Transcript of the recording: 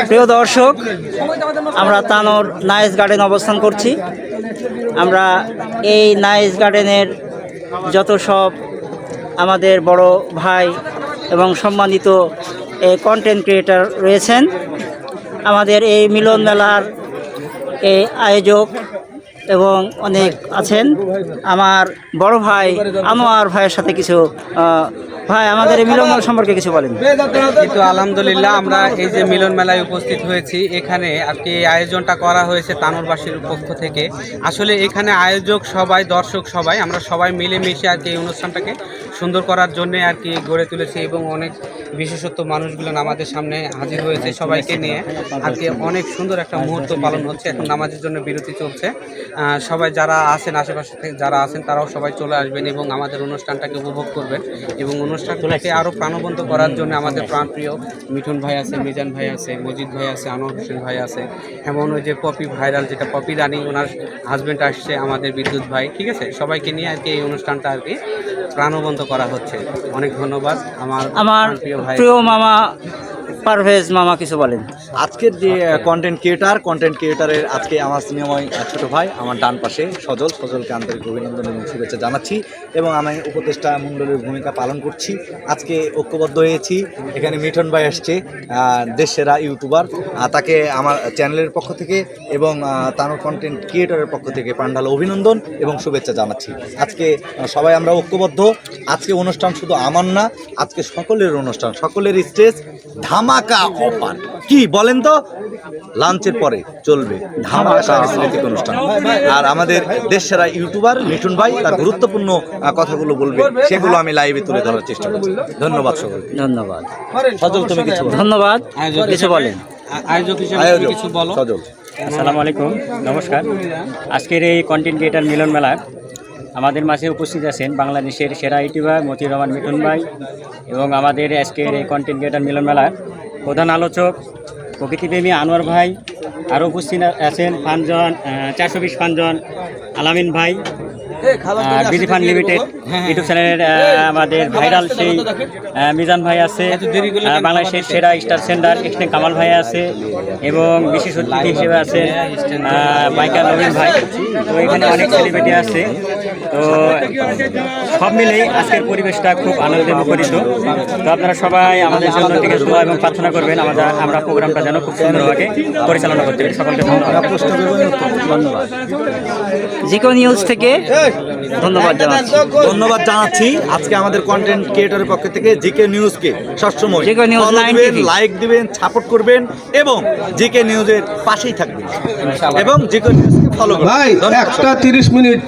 প্রিয় দর্শক, আমরা তানোর নাইস গার্ডেন অবস্থান করছি। আমরা এই নাইস গার্ডেনের যত সব আমাদের বড় ভাই এবং সম্মানিত এই কন্টেন্ট ক্রিয়েটর রয়েছেন, আমাদের এই মিলন মেলার এই আয়োজক এবং অনেক আছেন। আমার বড় ভাই আনোয়ার ভাইয়ের সাথে কিছু ভাই আমাদের এই মিলন মেলা সম্পর্কে কিছু বলেন। কিন্তু আলহামদুলিল্লাহ, আমরা এই যে মিলন মেলায় উপস্থিত হয়েছি, এখানে আর কি আয়োজনটা করা হয়েছে তানোরবাসীর পক্ষ থেকে। আসলে এখানে আয়োজক সবাই, দর্শক সবাই, আমরা সবাই মিলেমিশে আর কি এই অনুষ্ঠানটাকে সুন্দর করার জন্যে আর কি গড়ে তুলেছি এবং অনেক বিশেষত্ব মানুষগুলো আমাদের সামনে হাজির হয়েছে। সবাইকে নিয়ে আর কি অনেক সুন্দর একটা মুহূর্ত পালন হচ্ছে। এখন নামাজের জন্য বিরতি চলছে। সবাই যারা আছেন, আশেপাশে থেকে যারা আছেন, তারাও সবাই চলে আসবেন এবং আমাদের অনুষ্ঠানটাকে উপভোগ করবেন। এবং অনুষ্ঠানটাকে আরও প্রাণবন্ত করার জন্য আমাদের প্রাণপ্রিয় মিঠুন ভাই আছে, মিজান ভাই আছে, মজিদ ভাই আছে, আনোয়ার হোসেন ভাই আছে, এমন ওই যে পপি ভাইরাল, যেটা পপি রানী, ওনার হাজব্যান্ড আসছে, আমাদের বিদ্যুৎ ভাই, ঠিক আছে। সবাইকে নিয়ে আর কি এই অনুষ্ঠানটা আর কি প্রাণবন্ত করা হচ্ছে। অনেক ধন্যবাদ। আমার প্রিয় মামা পারভেজ মামা কিছু বলেন। আজকের যে কন্টেন্ট ক্রিয়েটারের আজকে আমার সিনেমায় ছোট ভাই আমার ডান পাশে সজলকে আন্তরিক অভিনন্দন এবং শুভেচ্ছা জানাচ্ছি এবং আমি উপদেষ্টা মণ্ডলীর ভূমিকা পালন করছি। আজকে ঐক্যবদ্ধ হয়েছি। এখানে মিঠুন ভাই আসছে, দেশ সেরা ইউটিউবার, তাকে আমার চ্যানেলের পক্ষ থেকে এবং তানোর কন্টেন্ট ক্রিয়েটারের পক্ষ থেকে প্রাণঢালা অভিনন্দন এবং শুভেচ্ছা জানাচ্ছি। আজকে সবাই আমরা ঐক্যবদ্ধ। আজকে অনুষ্ঠান শুধু আমার না, আজকে সকলের অনুষ্ঠান, সকলের স্টেজ ধামাকা অফার। কি বলেন তো, লাঞ্চের পরে চলবে ধামাকা সাংস্কৃতিক অনুষ্ঠান। আর আমাদের দেশ সেরা ইউটিউবার মিঠুন ভাই তার গুরুত্বপূর্ণ কথাগুলো বলবে, সেগুলো আমি লাইভে তুলে ধরার চেষ্টা করছি। ধন্যবাদ সকলকে। ধন্যবাদ। সজল, তুমি কিছু ধন্যবাদ, কিছু বলেন। আয়োজক হিসেবে কিছু বলো। সজল। আসসালামু আলাইকুম, নমস্কার। আজকের এই কন্টেন্ট ক্রিয়েটার মিলন মেলার আমাদের মাঝে উপস্থিত আছেন বাংলাদেশের সেরা ইউটিউবার মতিউর রহমান মিঠুন ভাই এবং আমাদের আজকের এই কন্টেন্ট ক্রিয়েটার মিলন মেলার প্রধান আলোচক প্রকৃতিপ্রেমী আনোয়ার ভাই। আরও উপস্থিত আছেন 420 ফানজন আলামিন ভাই, বিজি ফান লিমিটেড ইউটিউব চ্যানেলের আমাদের ভাইরাল সেই মিজান ভাই আছে, বাংলাদেশের সেরা স্টার সেন্ডার এক্সটেন কামাল ভাই আছে এবং বিশেষ অতিথি হিসেবে আছে বাইকার নবীন ভাই। তো এখানে অনেক সেলিব্রিটি আছে। তো সব মিলেই আজকের পরিবেশটা খুব আনন্দে মুখরিত। তো আপনারা সবাই আমাদের জন্য থেকে দোয়া এবং প্রার্থনা করবেন আমরা প্রোগ্রামটা যেন খুব সুন্দরভাবে পরিচালনা করতে পারি। সকলকে ধন্যবাদ। জিকো নিউজ থেকে ধন্যবাদ জানাচ্ছি আজকে আমাদের কন্টেন্ট ক্রিয়েটরের পক্ষ থেকে জিকে নিউজকে সবসময় লাইক দিবেন, সাপোর্ট করবেন এবং জিকে নিউজের পাশেই থাকবেন এবং জিকে নিউজকে ফলো করবেন। 1:30